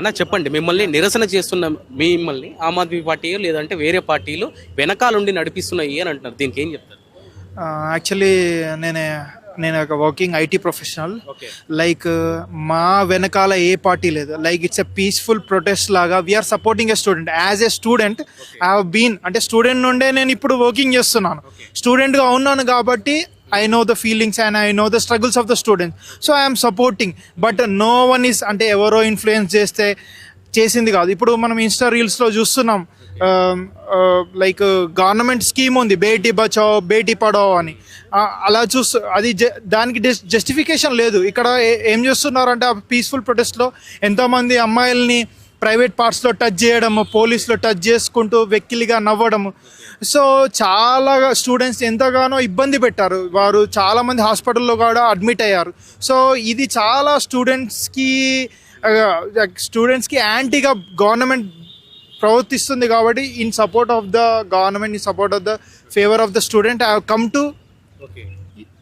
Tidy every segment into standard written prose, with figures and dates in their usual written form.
అన్న చెప్పండి, మిమ్మల్ని నిరసన చేస్తున్న మిమ్మల్ని ఆమ్ ఆద్మీ పార్టీ లేదంటే వేరే పార్టీలు వెనకాలండి నడిపిస్తున్నాయి అని అంటున్నారు, దీనికి ఏం చెప్తారు? యాక్చువల్లీ నేను ఒక వర్కింగ్ ఐటీ ప్రొఫెషనల్. లైక్ మా వెనకాల ఏ పార్టీ లేదు. Like it's a peaceful protest లాగా we are supporting a student. As a student I have been, అంటే స్టూడెంట్ నుండే నేను ఇప్పుడు వర్కింగ్ చేస్తున్నాను. స్టూడెంట్గా ఉన్నాను కాబట్టి I know the feelings and I know the struggles of the students. So I am supporting. But no one is, అంటే ఎవరో ఇన్ఫ్లుయెన్స్ చేసింది కాదు. ఇప్పుడు మనం ఇన్స్టా రీల్స్లో చూస్తున్నాం, లైక్ గవర్నమెంట్ స్కీమ్ ఉంది బేటీ బచావో బేటీ పడావో అని. అలా అది దానికి జస్టిఫికేషన్ లేదు. ఇక్కడ ఏం చేస్తున్నారంటే ఆ పీస్ఫుల్ ప్రొటెస్ట్లో ఎంతోమంది అమ్మాయిల్ని ప్రైవేట్ పార్ట్స్లో టచ్ చేయడము, పోలీసులో టచ్ చేసుకుంటూ వెక్కిలిగా నవ్వడము. సో చాలా స్టూడెంట్స్ ఎంతగానో ఇబ్బంది పెట్టారు. వారు చాలామంది హాస్పిటల్లో కూడా అడ్మిట్ అయ్యారు. సో ఇది చాలా స్టూడెంట్స్కి యాంటీగా గవర్నమెంట్ ప్రవర్తిస్తుంది. కాబట్టి in support of the government, in support of the favour of the student I have come to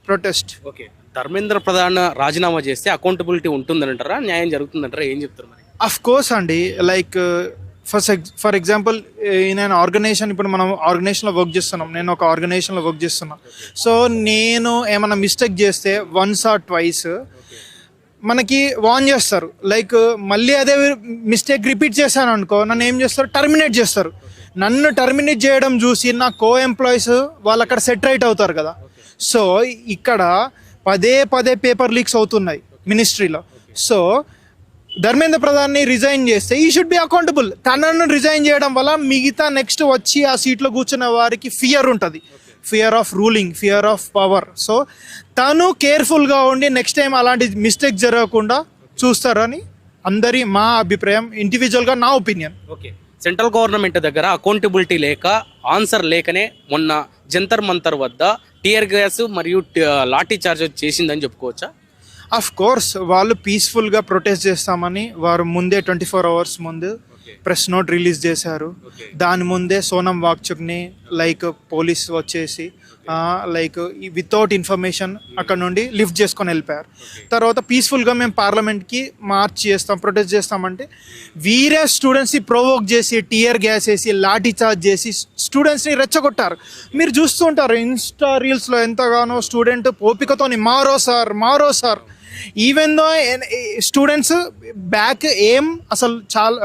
protest. Okay, Dharmendra Pradhan రాజీనామా చేస్తే అకౌంటబిలిటీ ఉంటుందంటారా, న్యాయం జరుగుతుందంటారా, ఏం చెప్తారు మరి? అఫ్ కోర్స్ అండి. Like for example in an organization, ఇప్పుడు మనం ఆర్గనైజేషన్లో వర్క్ చేస్తున్నాం, నేను ఒక ఆర్గనైజేషన్లో వర్క్ చేస్తున్నా. సో నేను ఏమైనా మిస్టేక్ చేస్తే వన్స్ ఆర్ ట్వైస్ మనకి వార్న్ చేస్తారు. లైక్ మళ్ళీ అదే మిస్టేక్ రిపీట్ చేశాను అనుకో, నన్ను ఏం చేస్తారు, టర్మినేట్ చేస్తారు. నన్ను టర్మినేట్ చేయడం చూసి నా కో ఎంప్లాయీస్ వాళ్ళు అక్కడ సెట్ రైట్ అవుతారు కదా. సో ఇక్కడ పదే పేపర్ లీక్స్ అవుతున్నాయి మినిస్ట్రీలో. సో ధర్మేంద్ర ప్రధాన్ని రిజైన్ చేస్తే ఈ షుడ్ బి అకౌంటబుల్. తనను రిజైన్ చేయడం వల్ల మిగతా నెక్స్ట్ వచ్చి ఆ సీట్లో కూర్చున్న వారికి ఫియర్ ఉంటుంది, fear of ruling, fear of power. So తను కేర్ఫుల్గా ఉండి నెక్స్ట్ టైం అలాంటి మిస్టేక్ జరగకుండా చూస్తారని అందరి మా అభిప్రాయం, ఇండివిజువల్గా నా ఒపీనియన్. ఓకే, సెంట్రల్ గవర్నమెంట్ దగ్గర అకౌంటబిలిటీ లేక, ఆన్సర్ లేకనే మొన్న జంతర్ మంతర్ వద్ద టియర్ గ్యాస్ మరియు లాఠీ చార్జ్ చేసిందని చెప్పుకోవచ్చా? అఫ్ కోర్స్ వాళ్ళు పీస్ఫుల్గా ప్రొటెస్ట్ చేస్తామని వారు ముందే 24 hours ముందు ప్రెస్ నోట్ రిలీజ్ చేశారు. దాని ముందే సోనం వాక్చుక్ని లైక్ పోలీస్ వచ్చేసి లైక్ వితౌట్ ఇన్ఫర్మేషన్ అక్కడ నుండి లిఫ్ట్ చేసుకొని వెళ్ళిపోయారు. తర్వాత పీస్ఫుల్గా మేము పార్లమెంట్కి మార్చ్ చేస్తాం, ప్రొటెస్ట్ చేస్తామంటే వీరే స్టూడెంట్స్ని ప్రొవోక్ చేసి టియర్ గ్యాస్ వేసి లాఠీ చార్జ్ చేసి స్టూడెంట్స్ని రెచ్చగొట్టారు. మీరు చూస్తూ ఉంటారు ఇన్స్టా రీల్స్లో ఎంతగానో స్టూడెంట్ ఓపికతోని మారో sir. Even though students back ఏం అసలు చాలా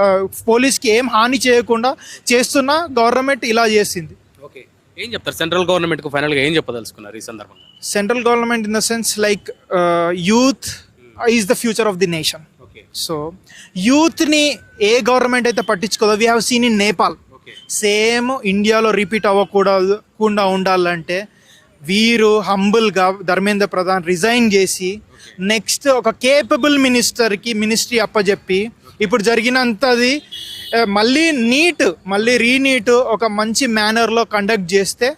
పోలీస్కి ఏం హాని చేయకుండా చేస్తున్న గవర్నమెంట్ ఇలా చేసింది. ఓకే, ఏం చెప్తారు సెంట్రల్ గవర్నమెంట్కు ఫైనల్గా ఏం చెప్పదలుచుకున్నారు ఈ సందర్భంగా? Central government in the sense like youth is the future of the nation. So యూత్ని ఏ గవర్నమెంట్ అయితే పట్టించుకోదో, we have seen in Nepal. Same ఇండియాలో రిపీట్ అవ్వకుండా ఉండాలంటే వీరు హంబుల్గా ధర్మేంద్ర ప్రధాన్ రిజైన్ చేసి నెక్స్ట్ ఒక కేపబుల్ మినిస్ట్రీ అప్పచెప్పి ఇప్పుడు జరిగినంతది మళ్ళీ రీనీట్ ఒక మంచి మేనర్లో కండక్ట్ చేస్తే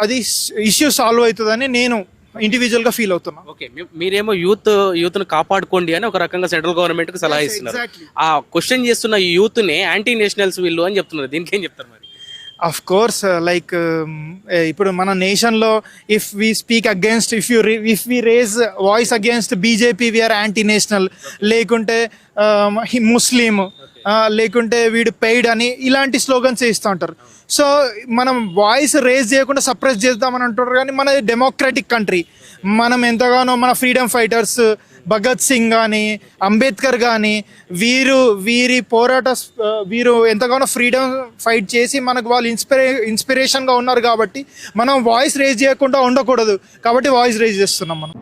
అది ఇష్యూ సాల్వ్ అవుతుందని నేను ఇండివిజువల్గా ఫీల్ అవుతున్నా. ఓకే, మీరేమో యూత్ను కాపాడుకోండి అని ఒక రకంగా సెంట్రల్ గవర్నమెంట్కి సలహా ఇస్తున్నారు. ఆ క్వశ్చన్ చేస్తున్న యూత్ని యాంటీ నేషనల్స్ వీళ్ళు అని చెప్తున్నారు, దీనికి ఏం చెప్తారు మరి? అఫ్ కోర్స్ లైక్ ఇప్పుడు మన నేషన్లో if we speak against, if we raise voice against BJP we are anti national, లేకుంటే ముస్లిం, లేకుంటే వీడు పెయిడ్ అని ఇలాంటి స్లోగన్స్ ఇస్తూ ఉంటారు. సో మనం వాయిస్ రేజ్ చేయకుండా సప్రెస్ చేద్దామని అంటారు. కానీ మన డెమోక్రటిక్ కంట్రీ, మనం ఎంతగానో మన ఫ్రీడమ్ ఫైటర్స్ భగత్ సింగ్ కానీ అంబేద్కర్ కానీ వీరు ఎంతగానో ఫ్రీడమ్ ఫైట్ చేసి మనకు వాళ్ళు ఇన్స్పిరేషన్గా ఉన్నారు. కాబట్టి మనం వాయిస్ రేజ్ చేయకుండా ఉండకూడదు, కాబట్టి వాయిస్ రేజ్ చేస్తున్నాం మనం.